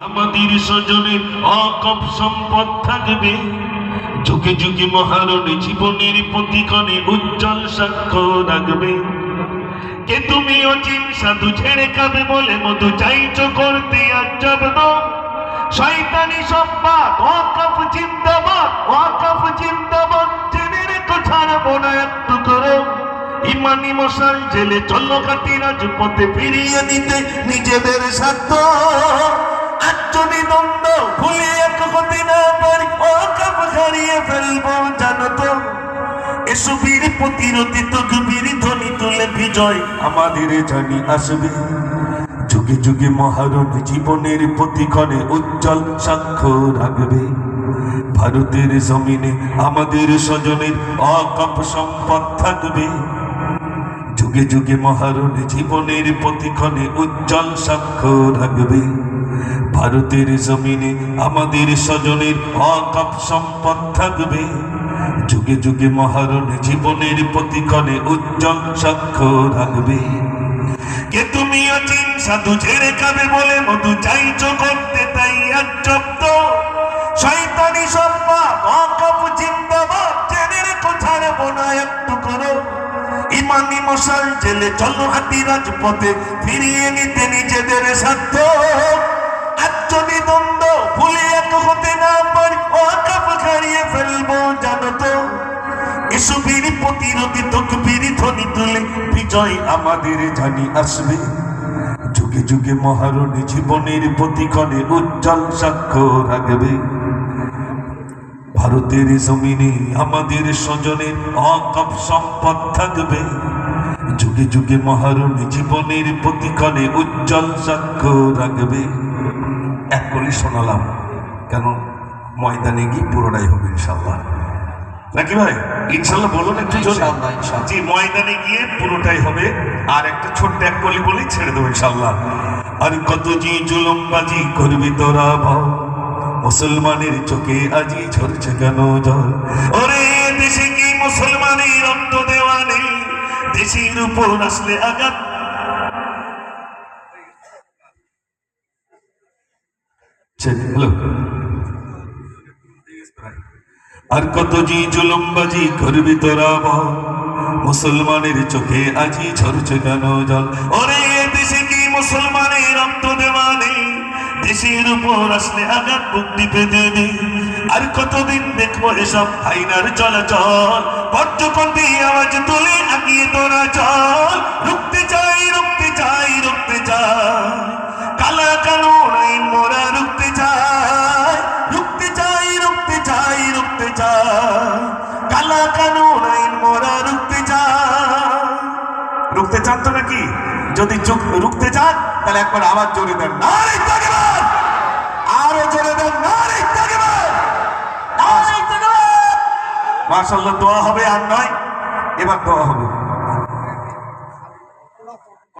আমাদের স্বজনের অকপ সম্পদ থাকবে, যুগে যুগে মহারণে জীবনের প্রতিক্ষণে উজ্জ্বল সাক্ষ্য রাখবে। কে তুমি অচিন সাধু ছেড়ে খাবে বলে মধু চাইছো করতে আজব শয়তানি সম্পাদ ওয়াকফ জিন্দাবাদ, ওয়াকফ জিন্দাবাদ। জেনে রেখো ছাড়বো না একটু করো ইমানি মশাল জেলে চলো কাটি রাজপথে ফিরিয়ে দিতে নিজেদের স্বার্থ। আটজনই দ্বন্দ্ব ভুলিয়ে এক হতে না পারি, ওয়াকফ হারিয়ে ফেলবো জানো তো। এসো বীর প্রতিরোধী তকবীর ধ্বনি তুলে বিজয় আমাদের জানি আসবে। যুগে যুগে মহারণ জীবনের প্রতিক্ষণে উজ্জ্বল সাক্ষ্য রাখবে। ভারতের জমিনে আমাদের স্বজনের অকপ সম্পদ থাকবে। যুগে যুগে মহারণ জীবনের প্রতিক্ষণে উজ্জ্বল সাক্ষ্য রাখবে। ভারতের জমিনে আমাদের স্বজনের অকপ সম্পদ থাকবে। যুগে যুগে মহারণ জীবনের প্রতিক্ষণে উজ্জ্বল সাক্ষ্য রাখবে। কে তুমি অচিন সাধু ছেড়ে খাবে বলে মধু চাইছো করতে তাই আজব শয়তানি সম্পাদ ওয়াকফ জিন্দাবাদ। জেনে রেখো ছাড়বো না একটু করো ইমানি মশাল জেলে চলো হাতি রাজপথে ফিরিয়ে নিতে নিজেদের স্বার্থ। আটজনই দ্বন্দ্ব ভুলে এক হতে না পারি, ওয়াকফ হারিয়ে ফেলবো জানো তো। এসো বীর প্রতিরোধী তকবীর ধ্বনি তুলে বিজয় আমাদের জানি আসবে। যুগে যুগে মহারণ জীবনের প্রতিক্ষণে উজ্জ্বল সাক্ষ্য রাখবে। ভারতের জমিনে আমাদের স্বজনের অকপ সম্পদ থাকবে। যুগে যুগে মহারণ জীবনের প্রতিক্ষণে উজ্জ্বল সাক্ষ্য রাখবে। এক কলি শোনালাম, কেন ময়দানে গিয়ে পুরোটাই হবে ইনশাল্লাহ, নাকি ভাই? ইনশাল্লাহ বলুন একটু জোরে। জি, ময়দানে গিয়ে পুরোটাই হবে। আর একটা ছোট্ট এক কলি বলি ছেড়ে দেবো ইনশাল্লাহ। আর কত জি জুলুমবাজি করবি তোরা ভাও, মুসলমানের চোখে আজি ঝরছে কেন জল। ওরে দেশে কি মুসলমানের রক্ত দেওয়া নেই, দেশের উপর আসলে আঘাত। হ্যালো, আর কত জি জুলুমবাজি করবি তোরা বল, মুসলমানের চোখে আজি ঝরছে কেন জল। ওরে দেশে কি মুসলমানের রক্ত দেওয়া নেই, দেশের উপর আসলে আঘাত বুক টিপে দেবে। আর কতদিন দেখবো এসব আইনার চলাচল, পর্যকন্দি আওয়াজ তুলে আগিয়ে তোরা চল। রুখতে চাই রুখতে চাই রুখতে চাই, কালা কানুন আইন মোরা রুখতে চাই। রুখতে চাই রুখতে চাই রুখতে চাই, কালা কানুন আইন মোরা রুখতে চাই। রুখতে চান তো নাকি? যদি রুখতে চান তাহলে একবার আওয়াজ জোরে দেন, নারে তাকবীর। আরো জোরে দেন, নারে তাকবীর, নারে তাকবীর। মাশাআল্লাহ, দোয়া হবে আর নয়, এবার দোয়া হবে।